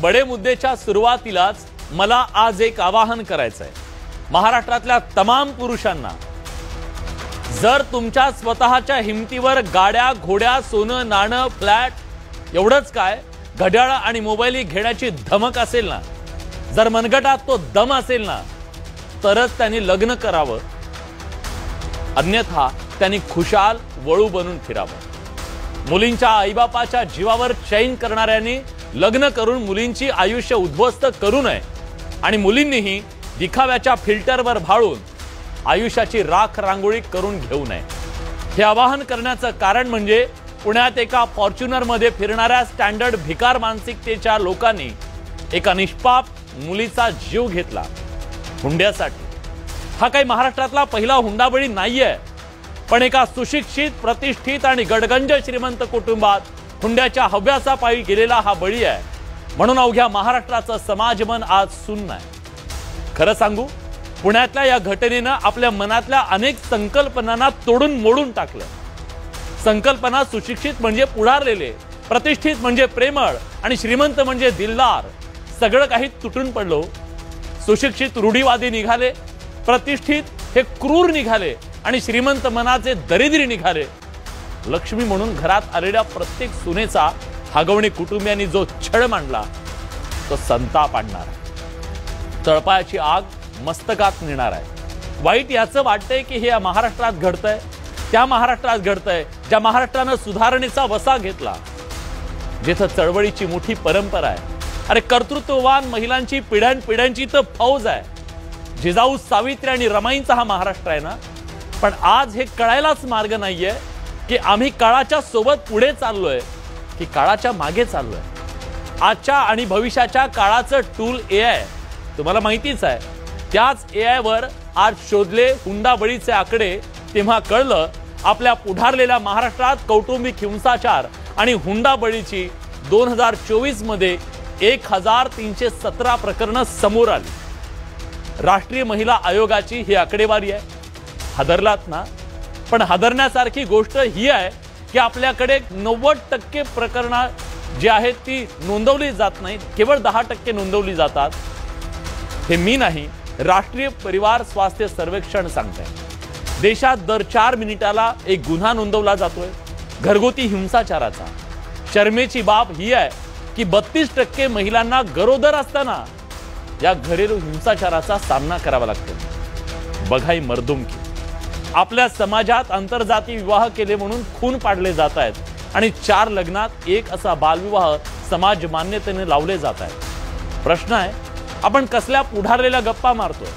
बडे मुद्देच्या सुरुवातीलाच मला आज एक आवाहन करायचं आहे महाराष्ट्रातल्या तमाम पुरुषांना। जर तुमच्या स्वतःच्या हिमतीवर गाड्या, घोड्या, सोनं, नाणं, फ्लॅट एवढंच काय घड्याळ आणि मोबाईल घेण्याची धमक असेल ना, जर मनगटात तो दम असेल ना, तरच त्यांनी लग्न करावं, अन्यथा त्यांनी खुशाल वळू बनून फिरावं। मुलींच्या आईबापाच्या जीवावर चैन करणाऱ्यांनी लग्न करून मुलींची आयुष्य उद्ध्वस्त करू नये आणि मुलींनीही दिखाव्याच्या फिल्टरवर भाळून आयुष्याची राख रांगोळी करून घेऊ नये। हे आवाहन करण्याचं कारण म्हणजे पुण्यात एका फॉर्च्युनर मध्ये फिरणाऱ्या स्टँडर्ड भिकार मानसिकतेच्या लोकांनी एका निष्पाप मुलीचा जीव घेतला हुंड्यासाठी। हा काही महाराष्ट्रातला पहिला हुंडाबळी नाहीये, पण एका सुशिक्षित, प्रतिष्ठित आणि गडगंज श्रीमंत कुटुंबात हुंड्याच्या हव्यासा पायी गेलेला हा बळी आहे। म्हणून अवघ्या महाराष्ट्राचं समाजमन आज सुन्न आहे। खरं सांगू, पुण्यातल्या या घटनेनं आपल्या मनातल्या अनेक संकल्पनांना तोडून मोडून टाकलं। संकल्पना सुशिक्षित म्हणजे पुढारलेले, प्रतिष्ठित म्हणजे प्रेमळ आणि श्रीमंत म्हणजे दिलदार, सगळं काही तुटून पडलो। सुशिक्षित रूढीवादी निघाले, प्रतिष्ठित हे क्रूर निघाले आणि श्रीमंत मनाचे दरिद्री निघाले। लक्ष्मी म्हणून घरात आलेल्या प्रत्येक सुनेचा हागवणी कुटुंबियांनी जो छळ मांडला तो संताप आणणार आहे, तळपायाची आग मस्तकात नेणार आहे। वाईट याचं वाटतंय की हे या महाराष्ट्रात घडतंय, त्या महाराष्ट्रात घडतंय ज्या महाराष्ट्रानं सुधारणेचा वसा घेतला, जिथं चळवळीची मोठी परंपरा आहे। अरे कर्तृत्ववान महिलांची पिढ्यानपिढ्यांची तर फौज आहे। जिजाऊ, सावित्री आणि रमाईंचा हा महाराष्ट्र आहे ना। पण आज हे कळायलाच मार्ग नाहीये की आम्ही काळाच्या सोबत पुढे चाललोय की काळाच्या मागे चाललोय। आजच्या आणि भविष्याच्या काळाचं टूल एआय तुम्हाला माहितीच आहे। त्याच एआय वर आज शोधले हुंडाबळीचे आकडे, तेव्हा कळलं आपल्या पुढारलेल्या महाराष्ट्रात कौटुंबिक हिंसाचार आणि हुंडाबळीची 2024 मध्ये 1317 प्रकरणं समोर आली। राष्ट्रीय महिला आयोगाची ही आकडेवारी आहे। हादरलात ना? पण हादरण्यासारखी गोष्ट ही आहे की आपल्याकडे 90% प्रकरणं जी आहेत ती नोंदवली जात नाहीत, केवळ 10% नोंदवली जातात। हे मी नाही, राष्ट्रीय परिवार स्वास्थ्य सर्वेक्षण सांगतंय। देशात दर 4 मिनिटाला एक गुन्हा नोंदवला जातोय घरगुती हिंसाचाराचा। शर्मेची बाब ही आहे की 32% महिलांना गरोदर असताना या घरेलू हिंसाचाराचा सामना करावा लागतो। बघाई मर्दुमकी। आपल्या समाजात आंतरजाती विवाह केले म्हणून खून पाडले जात आहेत आणि 4 लग्नात 1 असा बालविवाह समाज मान्यतेने लावले जात आहेत। प्रश्न आहे, आपण कसल्या पुढारलेल्या गप्पा मारतोय?